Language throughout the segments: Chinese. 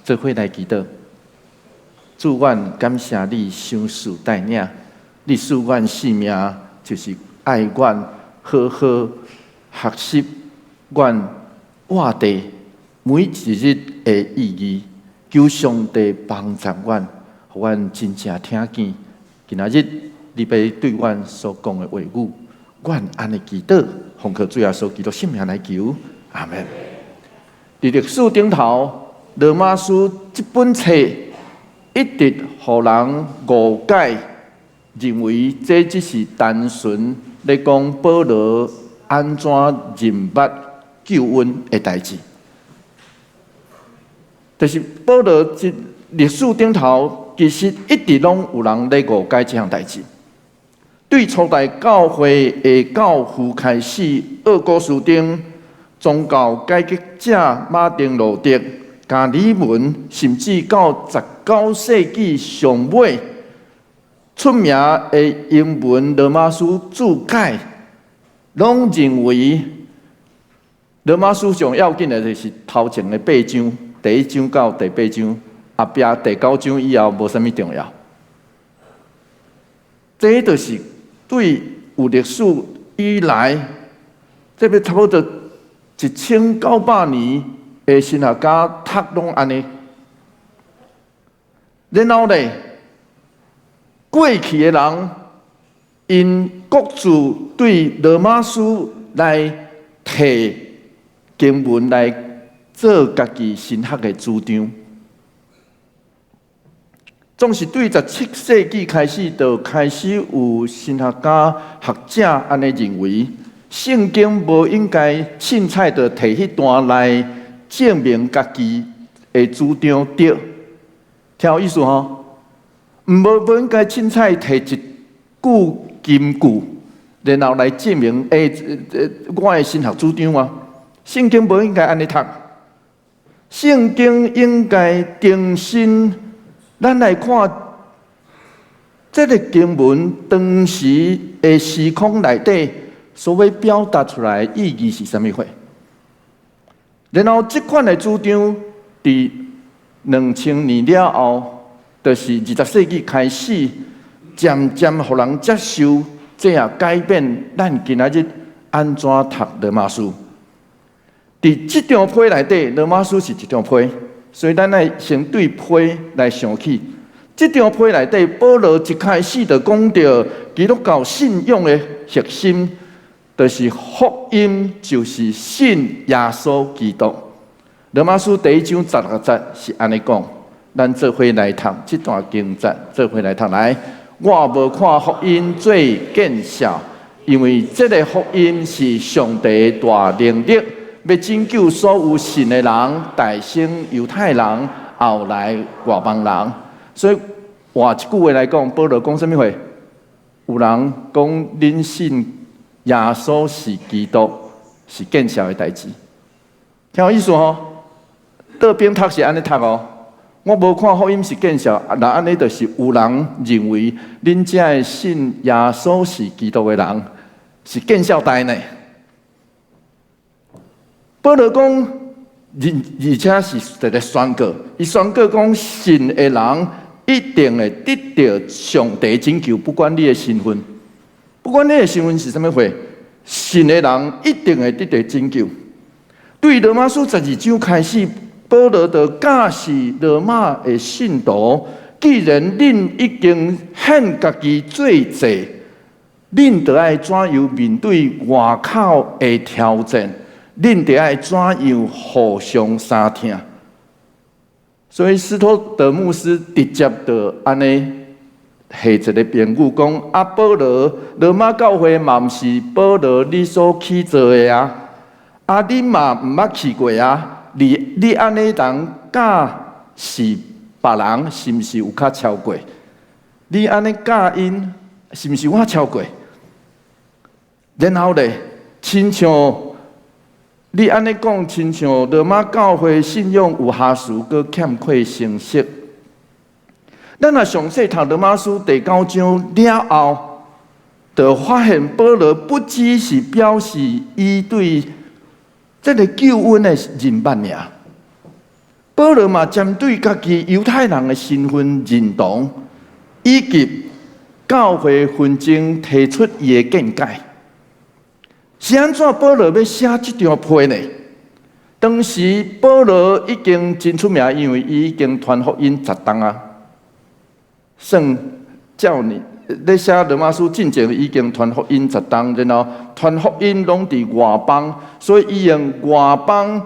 做伙来祈祷。主，阮感谢你赏赐带领，你赐阮性命，就是爱阮好好学习阮活地每一日的意义。求上帝帮助阮，互阮真正听见今仔日你要对阮所讲的话语。阮安尼祈祷，奉靠主耶稣基督圣名来求，阿门。伫历史顶头，罗马书这本册一直互人误解，认为这只是单纯咧讲保罗安怎认捌救恩的代志。但是保罗这历史顶头，其实一直拢有人咧误解这项代志。对初代教会的教父开始，厄古斯丁、宗教改革者马丁路德、加里文，甚至到19世纪上尾，出名的英文罗马书注解，拢认为罗马书上要紧的就是头前的8章。第1章到第8章，后壁第9章以后无啥物重要。这就是对有历史以来，这要差不多1900年的神学家读拢安尼。然后咧，过去的人因各自对罗马书来提经文来。做家己神学的主张，总是对17世纪开始，就开始有神学家、学者安尼认为，圣经无应该凊彩的摕迄段来证明家己的主张对，听有意思吼？无应该凊彩摕一句金句，然后来证明我的神学主张啊。圣经无应该安尼读。圣经应该重新，咱来看这个经文当时的时空内底所要表达出来的意义是啥物货？然后这款的主张，伫2000年了后，就是20世纪开始，渐渐互人接受，这也改变咱今仔日安怎读罗马书。伫这张批内底，罗马书是一张批，所以咱来先对批来想起。这张批内底，保罗一开始就讲到基督教信仰的核心，就是福音，就是信耶稣基督。罗马书第1章16节是安尼讲，咱做伙来读这段经节，做伙来读来。我无看福音做见效，因为这个福音是上帝大能力。要拯救所有信的人，大先犹太人，后来外邦人。所以换一句话来讲，保罗讲什么话？有人讲恁信耶稣是基督，是见效的代志。听有意思吼？倒边读是安尼读哦。我无看福音是见效，那安尼就是有人认为恁这的信耶稣是基督的人是见效代呢。保罗讲，而且是一个宣告，伊宣告讲，信的人一定会得到上帝拯救，不管你的身份，不管你的身份是什么货，信的人一定会得到拯救。对罗马书12章开始，保罗就教示罗马的信徒，既然恁已经献家己做祭，恁就要怎样面对外口的挑战？恁得爱怎样互相相听？所以斯托德牧师直接就安尼下一个评语讲：啊，保罗罗马教会嘛毋是保罗你所去做的啊，啊你嘛毋捌去过啊，你安尼人教是别人是毋是有较超过？你安尼教因是毋是我超过？然后咧，亲像。你安尼讲，亲像罗马教会信仰有瑕疵，佮欠缺诚实。咱若详细读罗马书第9章了后，就发现保罗不只是表示伊对这个救恩的认捌尔，保罗嘛针对家己犹太人的身份认同，以及教会纷争提出伊的见解。是安怎保罗要写这张批呢？当时保罗已经真出名，因为伊已经传福音10档啊，算照你咧写罗马书进前已经传福音10档，然后传福音拢伫外邦，所以伊用外邦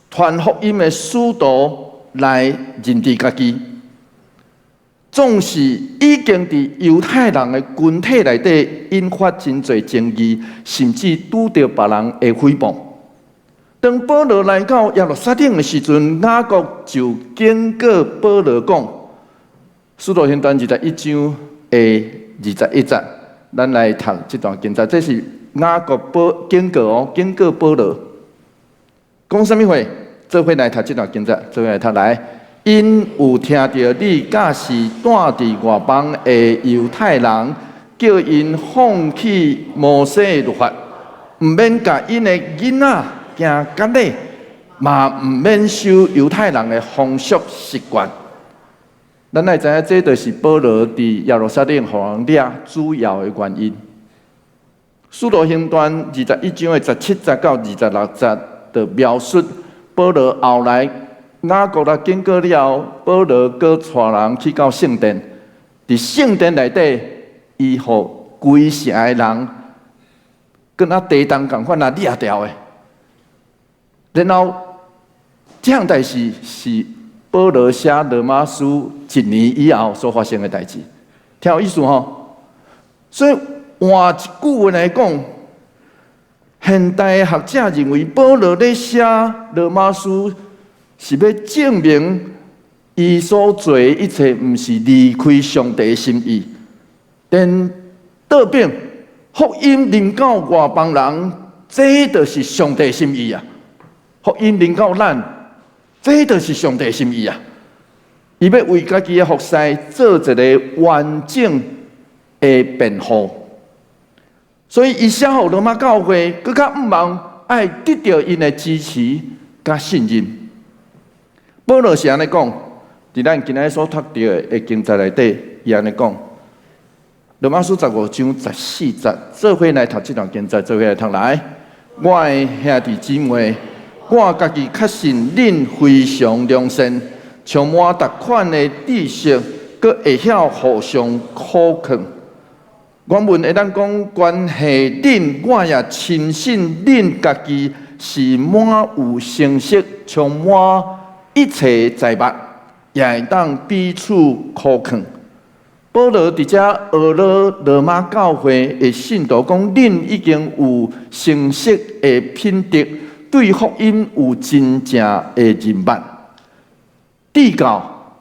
传福音的使徒来认知家己。总是已经伫犹太人的群体内底引发真侪争议，甚至拄着别人的诽谤。当保罗来到耶路撒冷的时阵，雅各就警告保罗讲：《使徒行传》21章的21节，咱来读这段经节，这是雅各警告哦，警告保罗讲什么话？做伙来读这段经节，做伙来读来。因有听到你假是住伫外邦的犹太人，叫因放弃摩西的律法，毋免甲因的囡仔行割礼，嘛毋免守犹太人的风俗习惯。咱来知影，这就是保罗伫耶路撒冷互人掠主要的原因。使徒行传21章的17节到26节，就描述保罗后来。雅各来经过了后，保罗搁带人去到圣殿，伫圣殿内底，伊互规城的人，跟那地动共款啊掠掉的。然后这项代志是保罗写罗马书1年以后所发生的代志，听有意思吼？所以换一句话来讲，现代学者认为保罗咧写罗马书。是要证明伊所做的一切，毋是离开上帝的心意。但倒变福音临到外邦人，这就是上帝的心意啊！福音临到咱，这就是上帝的心意啊！伊要为家己的服侍做一个完整的辩护。所以伊写予罗马教会，更加毋望爱得到因的支持甲信任。保罗是安尼讲，伫咱今仔所读到的经节内底，伊安尼讲。罗马书15章14节，做伙来读这段经节，做伙来读来。我的兄弟姊妹，我家己确信恁非常良善，充满逐款的知识，佮会晓互相可靠。原文会当讲关系恁，我也深信恁家己是满有诚实，充满。一切在目，也会当彼此可靠。保罗伫遮学了罗马教会的信徒讲，恁已经有诚实的品德，对福音有真正的认捌。至到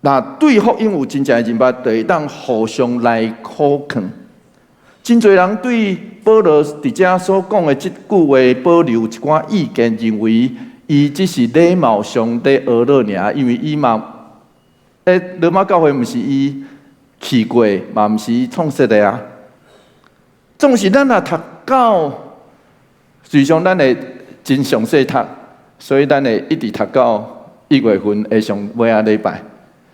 那对福音有真正的认捌，就会当互相来可靠。真侪人对保罗伫遮所讲的这句话保留一寡意见，认为。伊只是礼貌上在学了尔，因为伊嘛，罗马教会毋是伊去过，嘛毋是伊创设的啊。总是咱也读到，随上咱会真详细读，所以咱会一直读到1月份的上尾啊礼拜。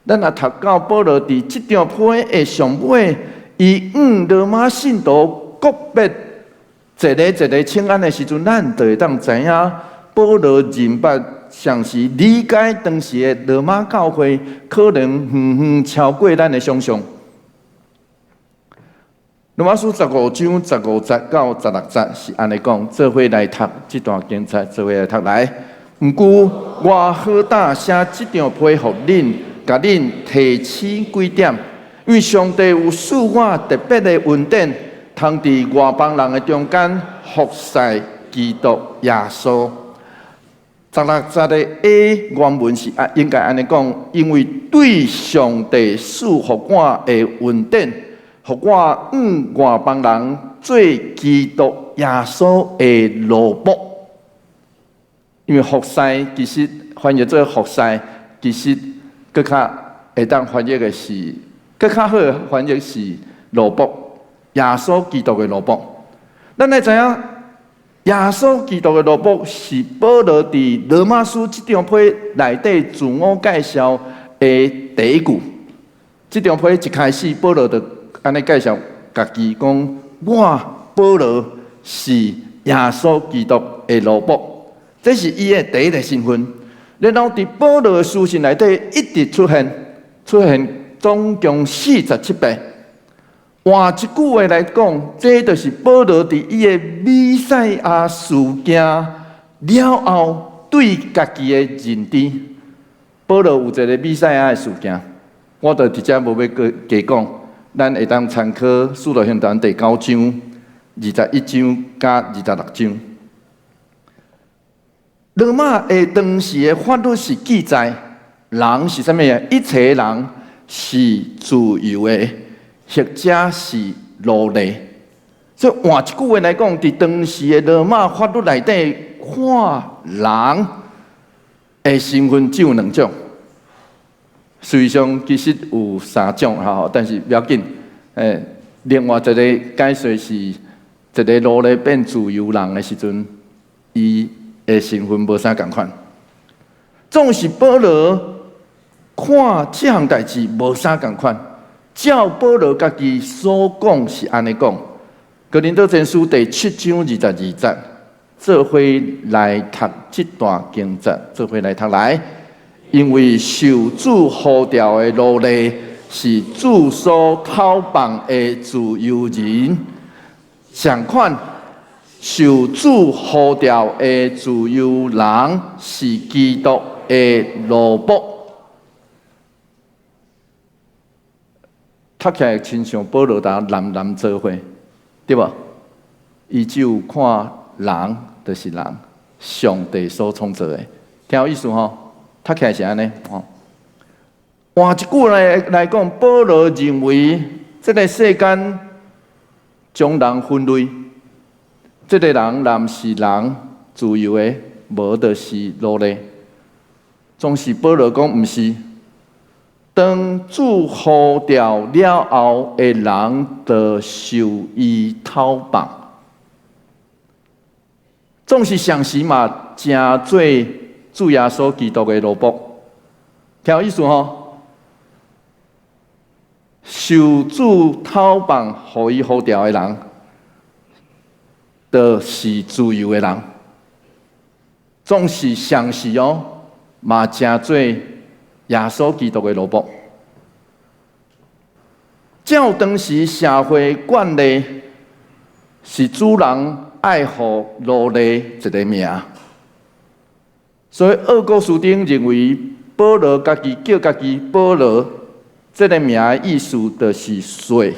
咱也读到保罗伫这张批的上尾，伊罗马信徒个别一个一个请安的时阵，咱就会当知影。保罗认捌，像是理解当时的罗马教会，可能远远超过咱的想象。罗马书15章15节到16节是安尼讲，做伙来读这段经节，做伙来读来。毋过我好胆写这张批互恁，甲恁提醒几点，因为上帝有赐我特别的恩典，通伫外邦人的中间服侍基督耶稣。16节的 A 原文是应该安尼讲，因为对上帝赐予我的恩典，予我外邦人做基督耶稣的奴仆。因为服侍其实翻译做服侍，其实更较会当翻译的是更较好的翻译是奴仆，耶稣基督的奴仆。咱来知影，耶稣基督的罗卜是保罗伫罗马书这张批内底自我介绍的第一句。这张批一开始，保罗就安尼介绍家己讲：我保罗是耶稣基督的罗卜，这是伊的第一个身份。然后伫保罗的书信内底一直出现总共47遍。换一句话来讲，这就是保罗伫伊的弥赛亚事件了后对家己的认知。保罗有一个弥赛亚的事件，我就直接无要加讲，咱会当参考《使徒行传》第9章、21章加26章。罗马的当时的法律是记载，人是啥物啊？一切人是自由的。或者是奴隶，所以换一句话来讲，伫当时的罗马法律内底，看人的身份只有2种。实际上其实有3种哈，但是不要紧。另外一个解说是，一个奴隶变自由人的时阵，伊的身份无啥共款。总是保罗看这项代志无啥共款。照保罗家己所讲是安尼讲，哥林多前书第7章22节，做伙来读这段经节，做伙来读来。因为受主呼召的奴隶是主所讨放的自由人，相款受主呼召的自由人是基督的奴仆。读起来亲像保罗搭男做伙，对无？伊只有看人就是人，上帝所创造的，听有意思吼？读起来是安尼吼。换一句来讲，保罗认为这个世间将人分类，这个人男是人自由的，无就是奴隶。总是保罗讲，毋是。当主呼召了后的人，就受伊讨放。总是上时嘛，正做主耶稣基督的奴仆，听有意思吼？受主讨放，互伊呼召的人，就是自由的人。总是上时哦，嘛正做耶稣基督的奴仆，照当时社会惯例，是主人爱护奴隶一个名。所以厄哥斯丁认为，保罗家己叫家己保罗，这个名的意思就是水，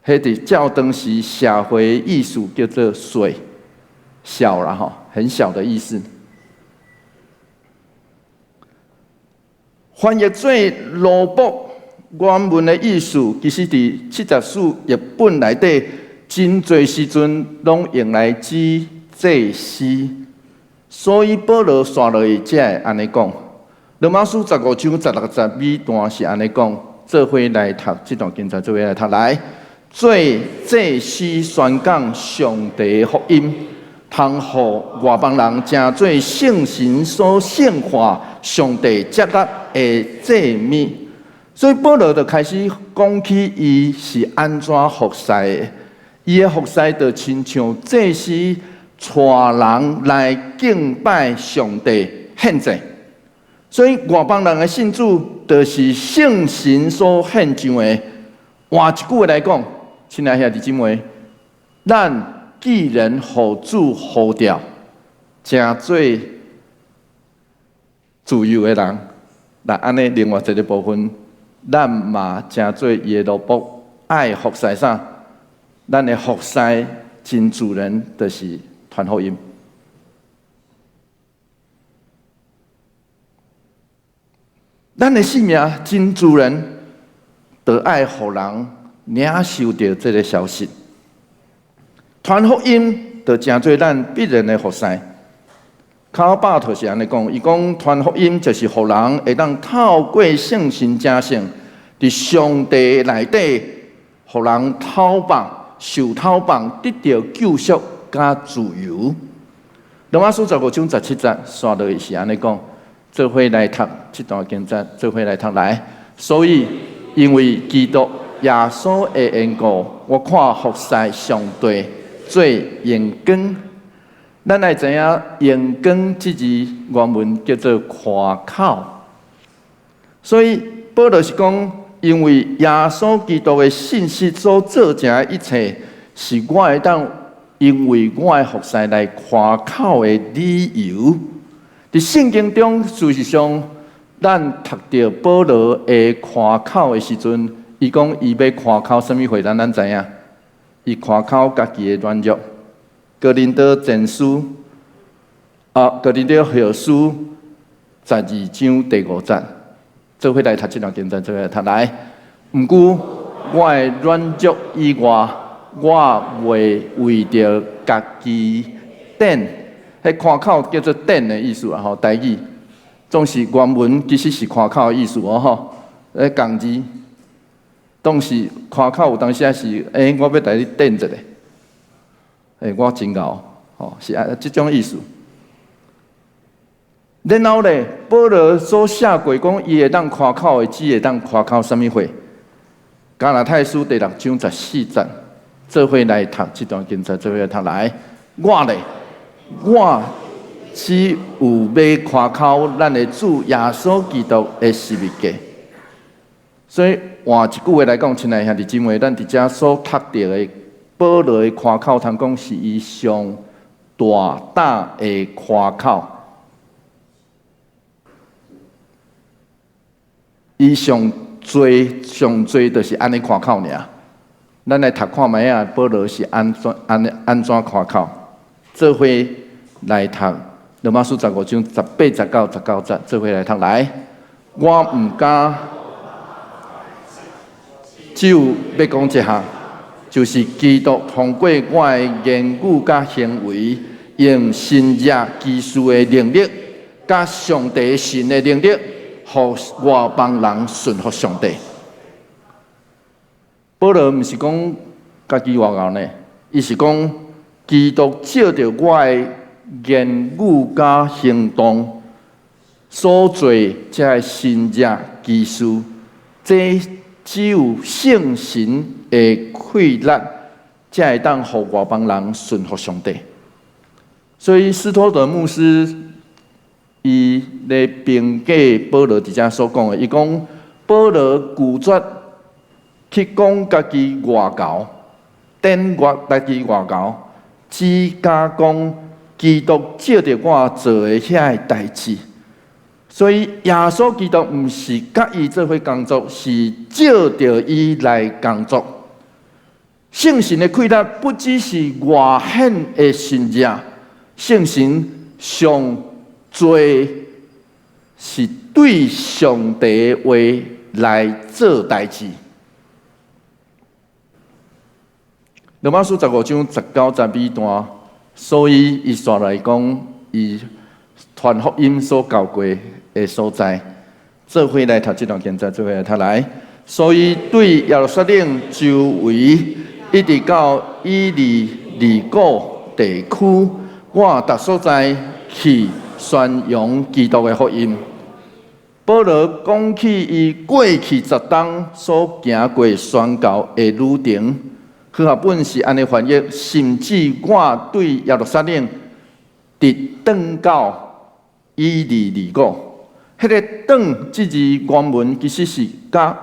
迄伫照当时社会意思叫做水，小啦吼，很小的意思。翻译做奴仆，原文的意思其实伫74译本内底，真侪时阵拢用来指祭司，所以保罗刷落去才会安尼讲。罗马书15章16节尾段是安尼讲，做伙来读这段经节，做伙来读来。做祭司宣讲上帝的福音，通互外邦人正做圣神所圣化。上帝接纳的祭物，所以保罗就开始讲起伊是安怎服侍的。伊的服侍就亲像祭司带人来敬拜上帝献祭，所以外邦人的信主就是圣神所献上的。换一句话来讲，亲爱兄弟姊妹，咱既然互主呼召，正做自由的人，那安尼另外一个部分，咱嘛正做伊的奴仆，爱服侍啥？咱的服侍真主人，就是传福音。咱的性命真主人，就爱互人领受到这个消息。传福音就正做咱必然的服侍。卡巴就是安尼讲，伊讲传福音就是互人会当透过圣神正圣，伫上帝内底，互人讨放、受讨放，得到救赎，甲自由。罗马书15章17节，刷落是安尼讲，做伙来读这段经节，做伙来读来。所以，因为基督耶稣的缘故，我看服侍上帝做阳光。咱来知影阳光这字原文叫做夸口，所以保罗是讲，因为耶稣基督的信息所做成的一切，是我会当因为我的服侍来夸口的理由。伫圣经中，事实上，咱读到保罗的夸口的时阵，伊讲伊要夸口什么话？咱知影，伊夸口家己的软弱。哥林多前书哥林多后书12章第5节，做伙来读这段经文，做伙来读来。毋过我的软弱以外，我袂为着家己等，迄夸口叫做等的意思啊吼，台语总是原文其实是夸口的意思哦吼，共字，当时夸口有当时也是，我要带你等一下。我真敖，是这种意思。然后咧，保罗所写过讲，伊会当夸口的，只会当夸口什么话？加拉太书第6章14节，做伙来读这段经节，做伙来读来。我只有要夸口咱的主耶稣基督的十字架。所以换一句话来讲，亲爱兄弟姊妹，咱伫遮所读到的。保罗的夸口，通讲是伊上大胆的夸口，伊上最就是安尼夸口尔。咱来读看卖啊，保罗是安怎夸口？做伙来读罗马书15章18、19节，做伙来读来。我毋敢，只有要讲一项。就是基督通过我的言语甲行为，用新约基督的能力，甲上帝神的能力，互我帮人顺服上帝。保罗毋是讲家己外交呢，伊是讲基督照着我的言语甲行动所做这新约基督，这只有圣神的溃烂，才会当互外邦人顺服上帝。所以斯托德牧师伊咧评价保罗伫遮所讲的，伊讲保罗拒绝去讲家己外交，等家己外交，只加讲基督照着我做的遐代志。所以耶稣基督毋是甲伊做伙工作，是照着伊来工作。圣神的溃烂不只是外显的神迹，圣神上做是对上帝的话来做代志。罗马书15章19、22段，所以伊煞来讲伊传福音所教过的所在，做伙来读这段经节，做伙来读来。所以对耶路撒冷周围，一直到以利古地区，我逐所在去宣扬基督的福音。保罗讲起伊过去10冬所行过宣教的旅程，去学本是安尼翻译，甚至我对耶路撒冷直转到以利古。迄个“转”这字原文其实是甲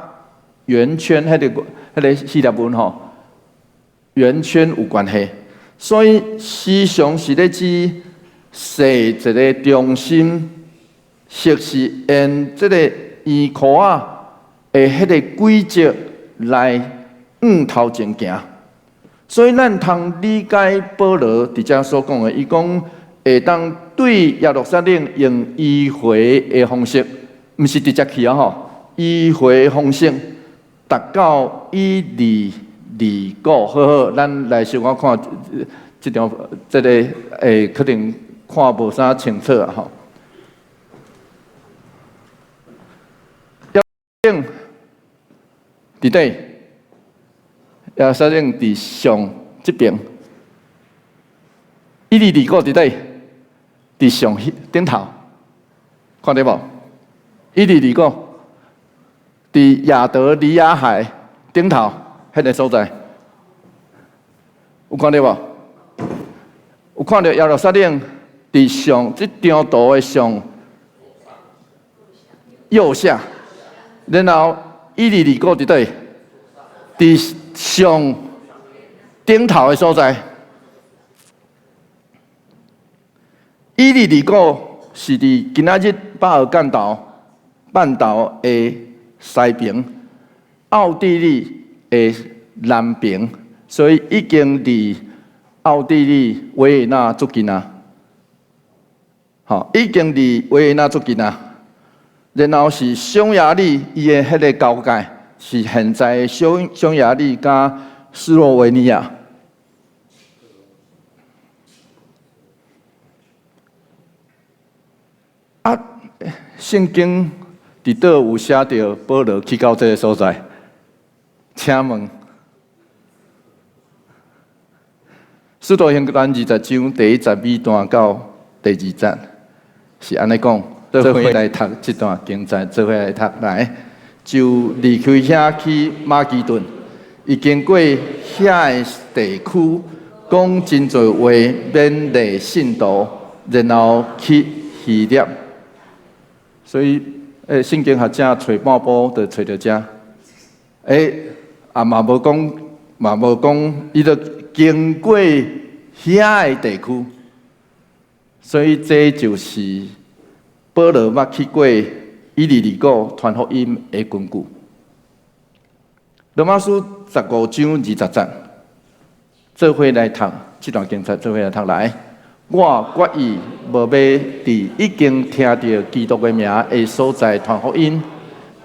圆圈迄个希腊文吼，圆圈有关系，所以时常是咧指设一个中心，实是按这个圆箍啊的迄个轨迹来往头前行。所以咱通理解保罗伫遮所讲的，伊讲会当对耶路撒冷用迂回的方式，毋是直接去啊吼，迂回的方式达到以利古。好，咱来小可看这条这个可能看无啥清楚啊吼。耶路撒冷伫底，耶路撒冷伫上这边。伊利里个伫底，伫上顶头，看到无？伊利里个伫亚得里亚海顶头迄个所在，有看到无？有看到耶路撒冷伫上即张图的上右下，然后伊利里个伫底，伫上顶头的所在。伊利里个是伫今仔日巴尔干半岛的西边，奥地利的南边，所以已经离奥地利维也纳足近啊。好，已经离维也纳足近啊。然后是匈牙利，伊的迄个交界是现在的匈牙利加斯洛维尼亚。啊，圣经伫倒有写着保罗去到这个所在？请问，使徒行传20章第12段到第2节是安尼讲，做伙来读这段经节，做伙来读来，就离开遐去马其顿，伊经过遐的地区，讲真侪话勉励信徒，然后去希腊。所以，圣经学者找半步就找到这，嘛无讲，伊就经过遐个地区，所以这就是保罗捌去过伊利里个传福音的根据。罗马书15章20节，做伙来读这段经节，做伙来读来。我决意无要伫已经听到基督的名的所在传福音，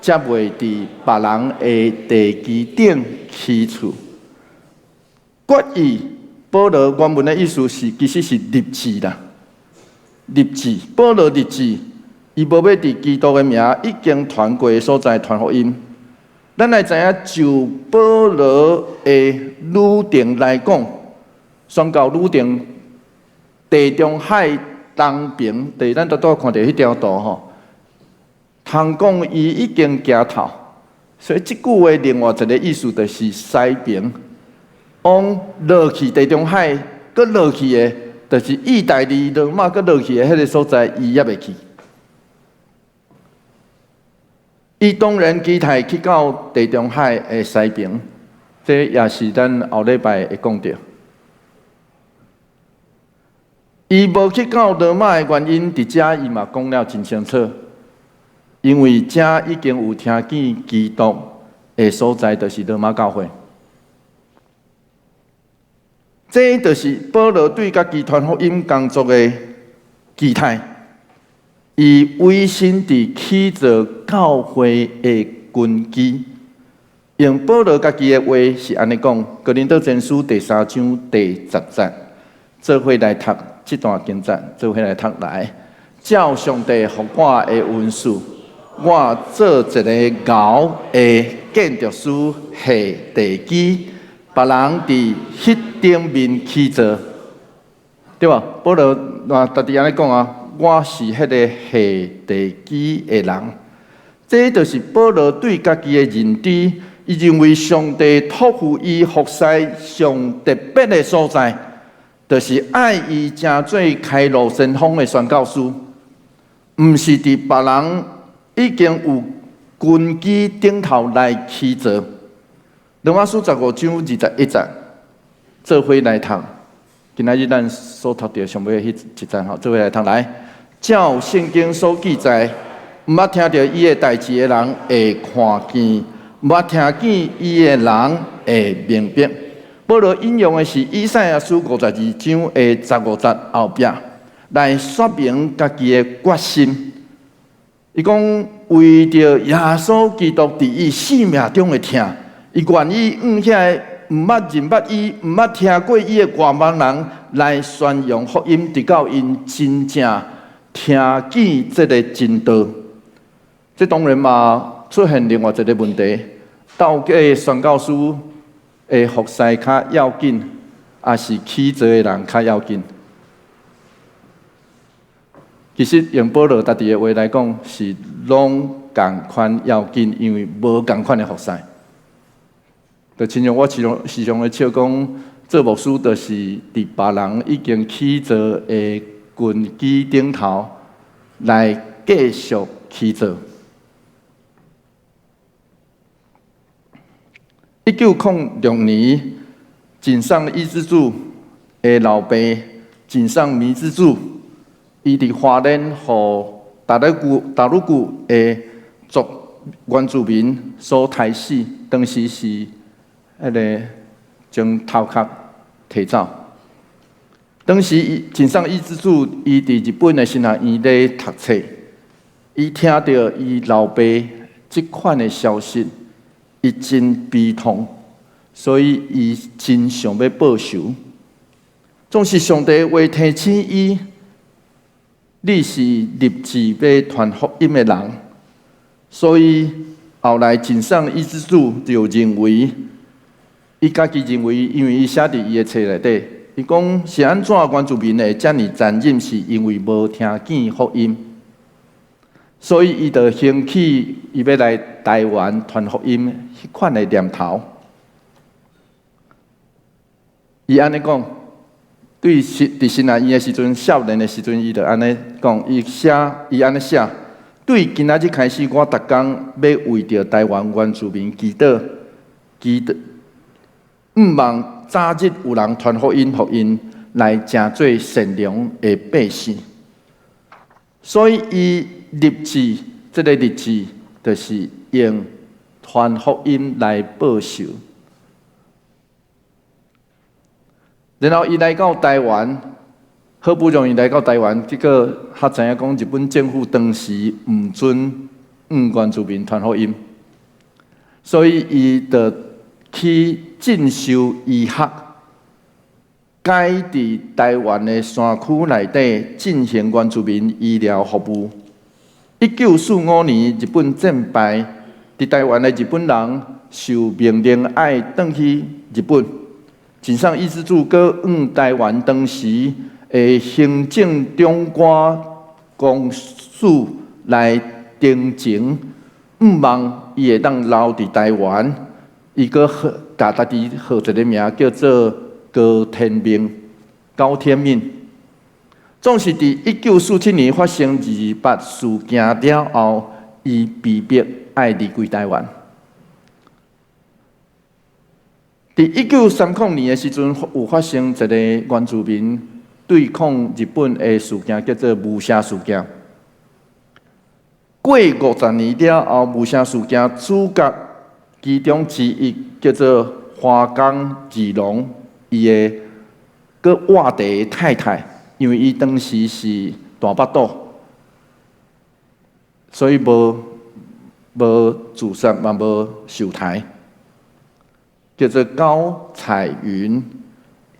则袂伫别人的地基顶起厝。决意，保罗原文的意思是，其实是立志啦，立志。保罗立志，伊无要伫基督的名已经传过的所在传福音。咱来知影，就保罗的旅程来讲，宣教旅程。地中海东边，咱都看到迄条图吼，通讲伊已经行透，所以即句话另外一个意思就是西边，往落去地中海，搁落去的，就是意大利、罗马搁落去的迄个所在，伊也袂去。伊当然期待去到地中海的西边，这也是咱后礼拜会讲到。伊无去到罗马的原因，伫遮伊嘛讲了真清楚，因为遮已经有听见基督的所在，就是罗马教会。这就是保罗对家己传福音工作的期待，伊委身伫起造教会的根基。用保罗家己的话是安尼讲，《哥林多前书》第3章第10节，做伙来读。这段经节做伙来读来，照上帝互我的恩赐，我做一个牛的建筑师下地基，别人伫迄顶面起造，对吧？保罗特地安尼讲啊，我是迄个下地基的人。这就是保罗对家己的认知，伊认为上帝托付伊服侍上特别的所在。就是爱伊诚做开路先锋的宣教师，毋是伫别人已经有根基顶头来起造。罗马书15章21节，做伙来读。今仔日咱所读到上尾迄一节吼，做伙来读来。照圣经所记载，毋捌听到伊的代志的人会看见，毋捌听见伊的人会明白。保罗引用的是以赛亚书52章的15节后壁，来说明家己的决心。伊讲为着耶稣基督伫伊生命中的疼，伊愿意向遐毋捌认捌伊、毋捌听过伊的外邦人来宣扬福音，直到因真正听见这个真道。这当然嘛出现另外一个问题，到底宣教师的服侍较要紧，还是起造的人较要紧？其实用保罗家己的话来讲，是拢共款要紧，因为无共款的服侍。就亲像我时常会笑讲，做牧师就是伫别人已经起坐的军机顶头来继续起坐。1906年，井上一之助的老爸井上弥之助，伊伫花莲互大陆古的原住民所杀死，当时是迄个将头壳摕走。当时井上一之助伊伫日本的神学院咧读册，伊听到伊老爸即款的消息。伊真悲痛，所以伊真想要报仇。总是上帝话提醒伊，你是立志要传福音的人，所以后来井上一之助就认为，伊家己认为，因为伊写伫伊的册内底，伊讲是安怎原住民会遮尔残忍，是因为无听见福音。所以，伊就兴起，伊要来台湾传福音，迄款的念头。伊安尼讲，对伫神学院的时阵，少年的时阵，伊就安尼讲，伊安尼写，对今仔日开始，我逐工要为着台湾原住民祈祷，毋望早日有人传福音来成做善良的百姓。所以，伊立志，这个立志就是用传福音来报仇。然后伊来到台湾，好不容易来到台湾，结果他知影讲日本政府当时毋准原住民传福音，所以伊就去进修医学，改伫台湾的山区内底进行原住民医疗服务。1945年，日本战败，伫台湾的日本人受命令爱转去日本。井上一之助搁往台湾当时的行政长官公署来订情，毋望伊会当留伫台湾。伊搁甲家己号一个名叫做高天命。总是伫1947年发生28事件了后，伊被逼爱离开台湾。伫1930年的时阵，有发生一个原住民对抗日本的事件，叫做雾社事件。过50年了后，雾社事件主角其中之一叫做花冈治郎，伊的个活地太太。因为伊当时是大腹肚，所以无自杀，嘛无受台，叫做高彩云。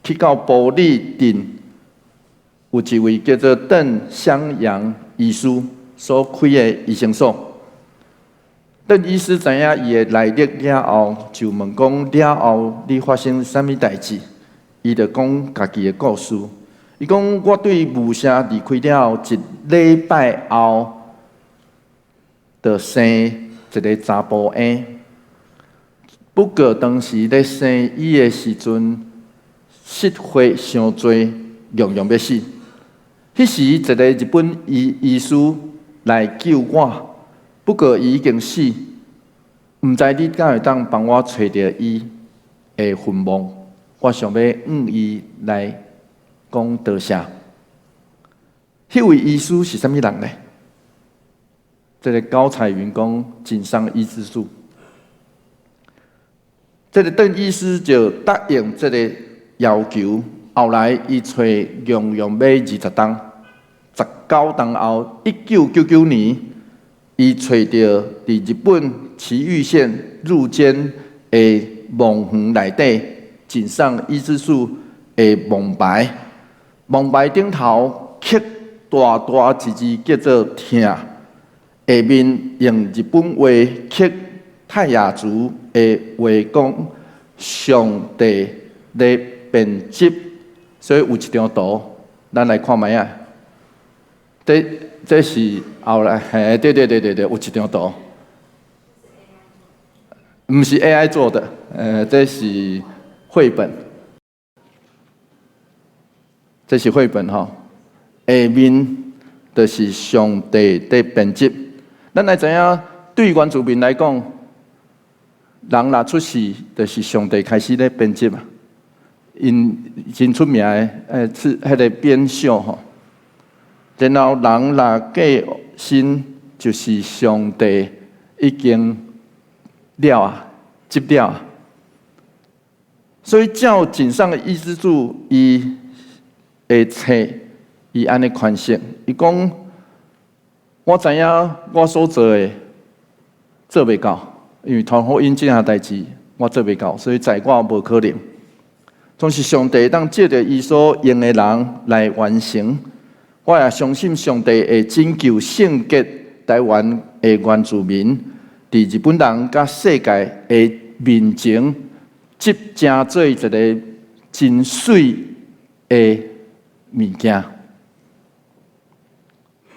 去到埔里镇，有一位叫做邓襄阳医师所开的医生所。邓医师知影伊的来历了后，就问讲了后你发生啥物代志？伊就讲家己的故事。伊讲：我对雾社离开了后1礼拜后，就生一个查甫婴。不过当时咧生伊的时阵，失血伤多，样样要死。迄时一个日本医师来救我，不过伊已经死。毋知你敢会当帮我找到伊的坟墓？我想要伊来。讲多谢。迄位医师是啥物人呢？这个高彩云讲井上一之助。这个邓医师就答应这个要求，后来伊找用要20冬，19冬后，1999年，伊找到伫日本埼玉县入间的墓园内底井上一之助的墓牌。墓牌顶头刻大大一字叫做“听”，下面用日本话刻泰雅族的话讲“上帝的编辑”，所以有一张图，咱来看卖啊。这是后来，嘿，对，有一张图，不是 AI 做的，这是绘本，这是绘本吼，下面就是上帝在编辑。咱来知影，对原住民来讲，人若出世，就是上帝开始咧编辑嘛。因真出名的，是迄个编绣吼。然后人若过身，就是上帝已经了啊，接了啊。所以照井上的意思注，伊会册，伊安尼宽释。伊讲，我知影我所做的做袂到，因为传福音这项代志我做袂到，所以在我无可能。总是上帝当借着伊所用的人来完成。我也相信上帝会拯救圣洁台湾的原住民，伫日本人甲世界的面前，即成做一个真水的物件。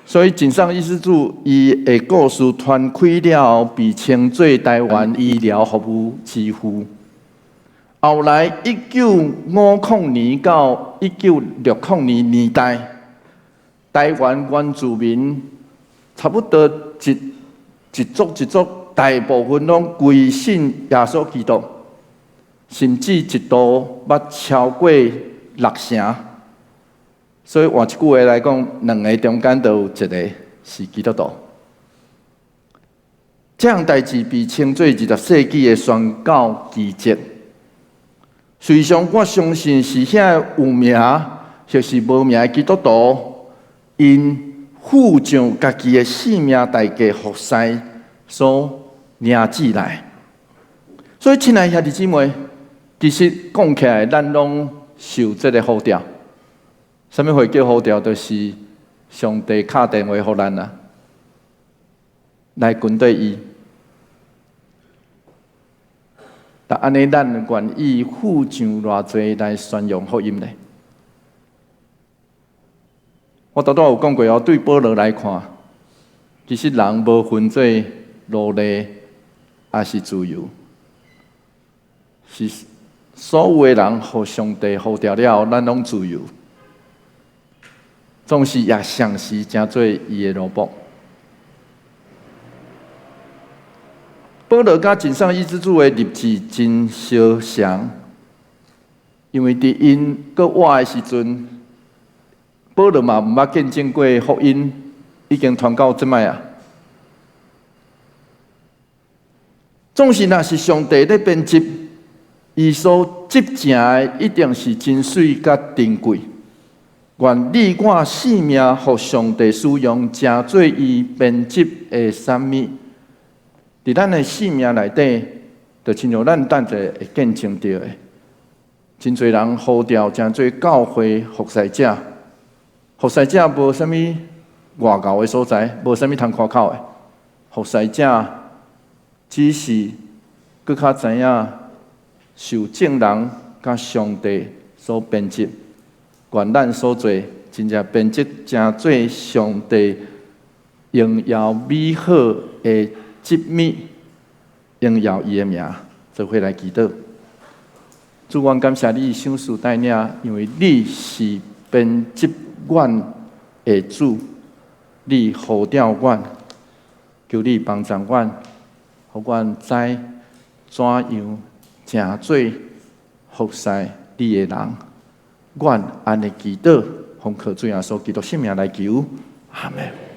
所以井上医师主伊的故事传开了，被称作台湾医疗服务之父。后来1950年到1960年年代。台湾原住民差不多一族，大部分拢归信耶稣基督，甚至一度捌超过6成。所以换一句话来讲，两个中间都有一个是基督徒。这样代志被称作20世纪的宣教奇迹。实际上，我相信是遐有名，或是无名的基督徒。因付上家己的性命代价服侍所领起来，所以亲爱兄弟姊妹，其实讲起来，咱拢受这个呼召。什么会叫呼召？就是上帝敲电话给咱啊，来跟对伊。但安尼，咱愿意付上偌济来宣扬福音呢？我拄有讲过哦，对保罗来看，其实人无分做奴隶还是自由，是所有的人互上帝呼召了后，咱拢自由，总是也像是成做伊的奴仆。保罗甲井上医之主的日子真相像，因为伫因搁活的时阵。保罗嘛毋捌见证过福音，已经传到即摆啊。总是若是上帝咧编辑，伊所执成的一定是真水甲珍贵。愿你我性命互上帝使用，成做伊编辑的产物。伫咱的性命内底，就亲像咱等者会见证到的，真侪人呼召，成做教会服侍者。服侍者无啥物外交的所在，无啥物通夸口的。服侍者只是更较知影受证人甲上帝所编辑，愿咱所做真正编辑成做上帝荣耀美好的机密，荣耀伊的名，做伙来祈祷。主，我感谢你赏赐带领，因为你是编辑。阮的主，你呼召阮，求你帮助阮，互阮知怎样成做服侍你的人。阮安尼祈祷，奉靠主耶稣基督圣名来求，阿门。